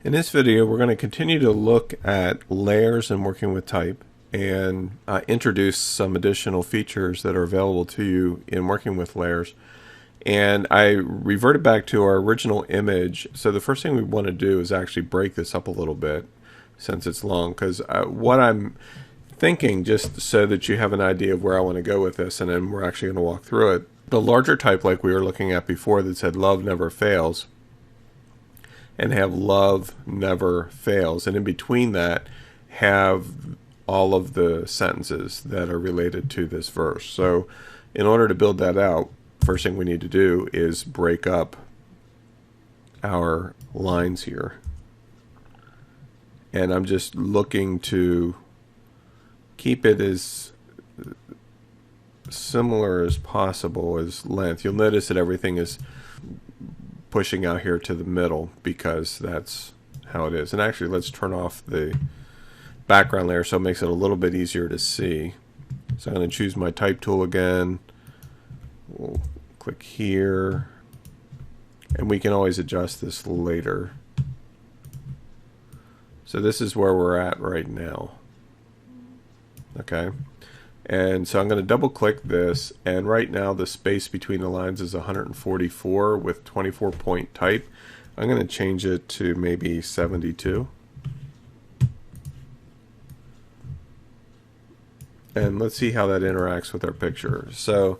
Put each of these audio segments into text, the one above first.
In this video, we're going to continue to look at layers and working with type and introduce some additional features that are available to you in working with layers. And I reverted back to our original image. So the first thing we want to do is actually break this up a little bit since it's long, because what I'm thinking, just so that you have an idea of where I want to go with this, and then we're actually going to walk through it. The larger type, like we were looking at before, that said love never fails, and have love never fails, and in between that have all of the sentences that are related to this verse. So in order to build that out, first thing we need to do is break up our lines here, and I'm just looking to keep it as similar as possible as length. You'll notice that everything is pushing out here to the middle because that's how it is. And actually, let's turn off the background layer so it makes it a little bit easier to see. So I'm going to choose my type tool again. We'll click here, and we can always adjust this later. So this is where we're at right now. Okay. And so I'm going to double click this, and right now the space between the lines is 144 with 24 point type. I'm going to change it to maybe 72. And let's see how that interacts with our picture. So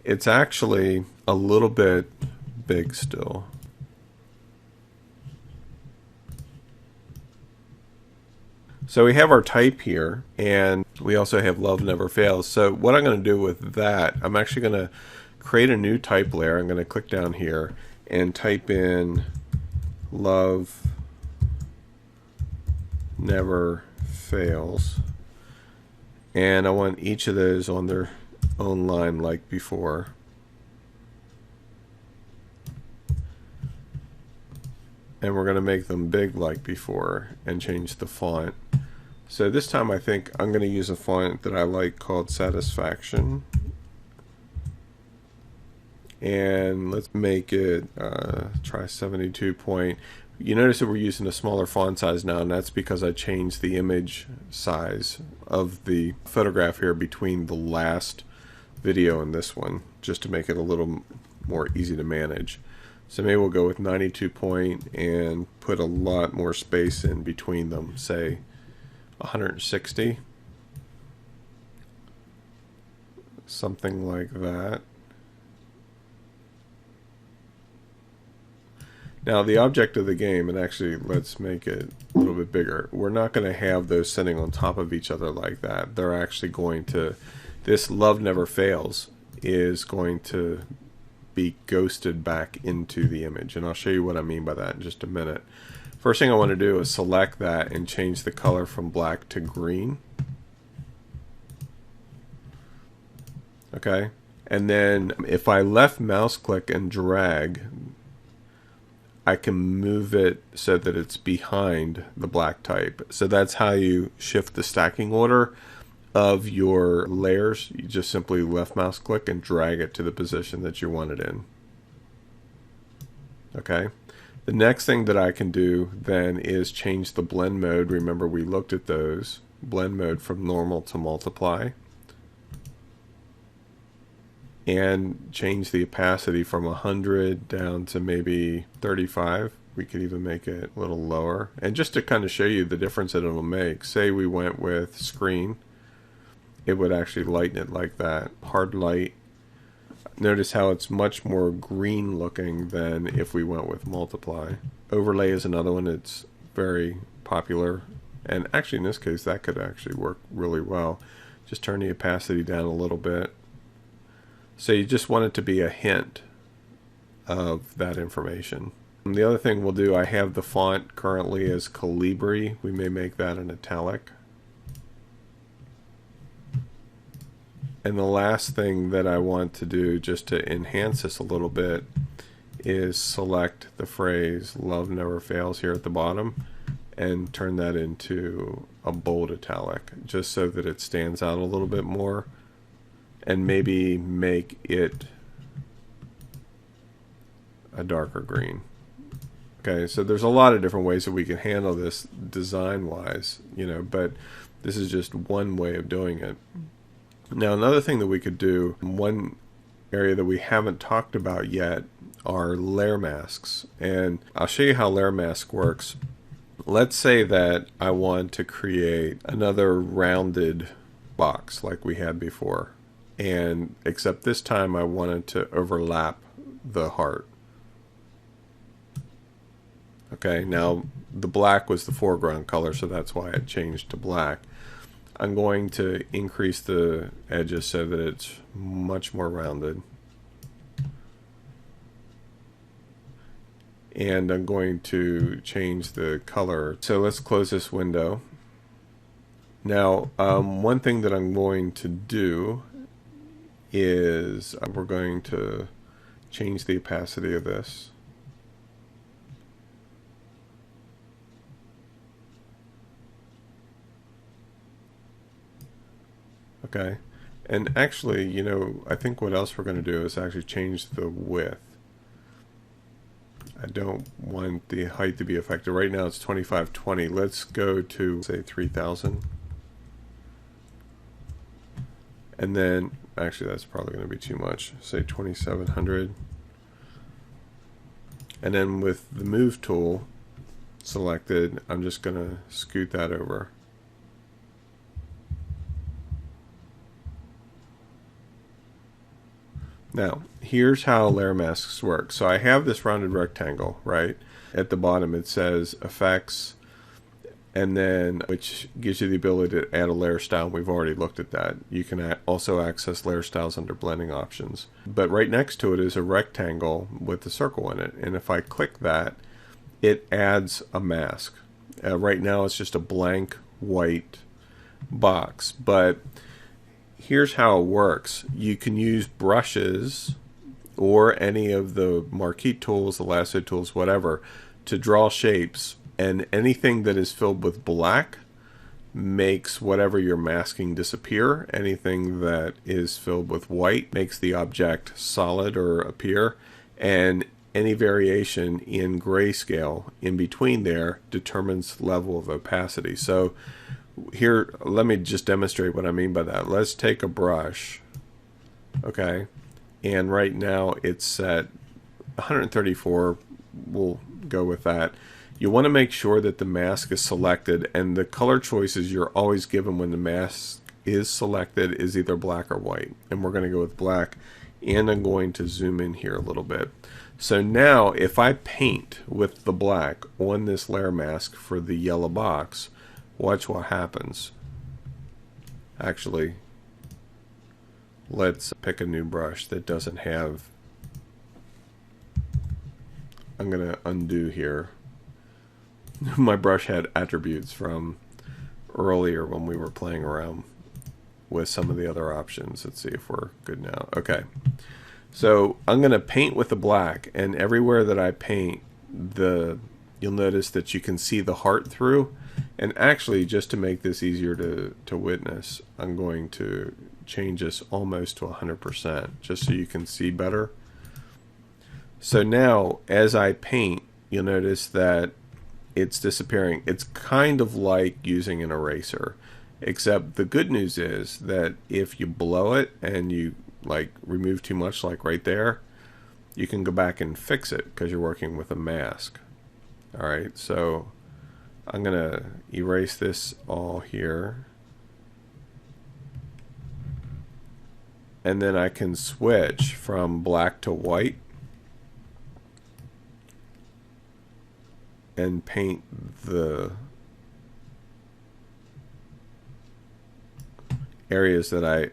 it's actually a little bit big still. So we have our type here, and we also have love never fails. So what I'm going to do with that, I'm actually going to create a new type layer. I'm going to click down here and type in love never fails. And I want each of those on their own line like before. And we're going to make them big like before and change the font. So this time I think I'm going to use a font that I like called Satisfaction. And let's make it try 72 point. You notice that we're using a smaller font size now, and that's because I changed the image size of the photograph here between the last video and this one, just to make it a little more easy to manage. So maybe we'll go with 92 point and put a lot more space in between them, say 160, something like that. Now the object of the game, and actually let's make it a little bit bigger, we're not going to have those sitting on top of each other like that. They're actually going to, this love never fails is going to be ghosted back into the image, and I'll show you what I mean by that in just a minute. First thing I want to do is select that and change the color from black to green. Okay, and then if I left mouse click and drag, I can move it so that it's behind the black type. So that's how you shift the stacking order of your layers. You just simply left mouse click and drag it to the position that you want it in. Okay. The next thing that I can do then is change the blend mode. Remember, we looked at those. Blend mode from normal to multiply. And change the opacity from 100 down to maybe 35. We could even make it a little lower. And just to kind of show you the difference that it'll make, say we went with screen, it would actually lighten it like that. Hard light. Notice how it's much more green looking than if we went with multiply. Overlay is another one that's very popular, and actually in this case that could actually work really well. Just turn the opacity down a little bit. So you just want it to be a hint of that information. And the other thing we'll do, I have the font currently as Calibri. We may make that an italic. And the last thing that I want to do, just to enhance this a little bit, is select the phrase love never fails here at the bottom and turn that into a bold italic, just so that it stands out a little bit more, and maybe make it a darker green. Okay, so there's a lot of different ways that we can handle this design-wise, but this is just one way of doing it. Now, another thing that we could do, one area that we haven't talked about yet, are layer masks. And I'll show you how layer mask works. Let's say that I want to create another rounded box like we had before, and except this time I wanted to overlap the heart. Okay, now the black was the foreground color, so that's why it changed to black. I'm going to increase the edges so that it's much more rounded. And I'm going to change the color. So let's close this window. Now, one thing that I'm going to do is we're going to change the opacity of this. Okay, and actually, I think what else we're going to do is actually change the width. I don't want the height to be affected. Right now it's 2520. Let's go to, say, 3000. And then, actually that's probably going to be too much. Say 2700. And then with the move tool selected, I'm just going to scoot that over. Now, here's how layer masks work. So I have this rounded rectangle, right? At the bottom it says effects, and then which gives you the ability to add a layer style. We've already looked at that. You can also access layer styles under blending options. But right next to it is a rectangle with a circle in it. And if I click that, it adds a mask. Right now it's just a blank white box, but here's how it works. You can use brushes or any of the marquee tools, the lasso tools, whatever, to draw shapes, and anything that is filled with black makes whatever you're masking disappear. Anything that is filled with white makes the object solid or appear, and any variation in grayscale in between there determines level of opacity. So here, let me just demonstrate what I mean by that. Let's take a brush, okay, and right now it's set 134. We'll go with that. You want to make sure that the mask is selected, and the color choices you're always given when the mask is selected is either black or white, and we're going to go with black. And I'm going to zoom in here a little bit. So now if I paint with the black on this layer mask for the yellow box, watch what happens. Actually, let's pick a new brush that doesn't have. I'm going to undo here. My brush had attributes from earlier when we were playing around with some of the other options. Let's see if we're good now. Okay. So I'm going to paint with the black, and everywhere that I paint, you'll notice that you can see the heart through. And actually, just to make this easier to witness, I'm going to change this almost to 100%, just so you can see better. So now, as I paint, you'll notice that it's disappearing. It's kind of like using an eraser, except the good news is that if you blow it and you remove too much, like right there, you can go back and fix it because you're working with a mask. All right, so I'm going to erase this all here. And then I can switch from black to white and paint the areas that I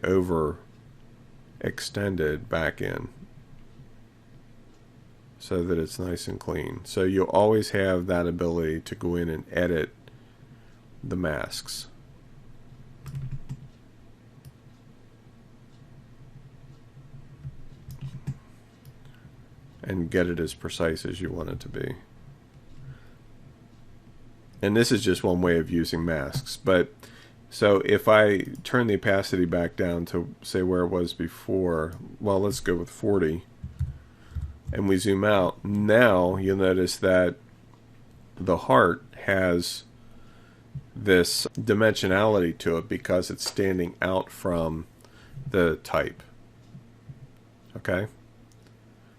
extended back in so that it's nice and clean. So you'll always have that ability to go in and edit the masks. And get it as precise as you want it to be. And this is just one way of using masks. But so if I turn the opacity back down to, say, where it was before, well, let's go with 40, and we zoom out, now you'll notice that the heart has this dimensionality to it because it's standing out from the type. Okay?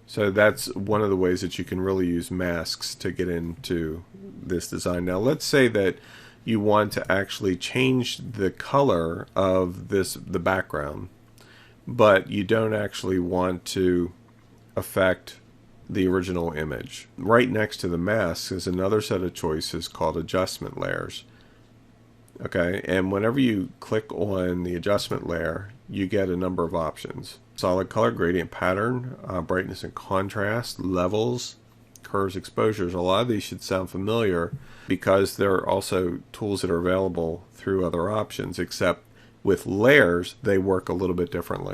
So that's one of the ways that you can really use masks to get into this design. Now let's say that you want to actually change the color of the background, but you don't actually want to affect the original image. Right next to the mask is another set of choices called adjustment layers. Okay, and whenever you click on the adjustment layer, you get a number of options. Solid color, gradient pattern, brightness and contrast, levels, curves, exposures. A lot of these should sound familiar because there are also tools that are available through other options, except with layers, they work a little bit differently.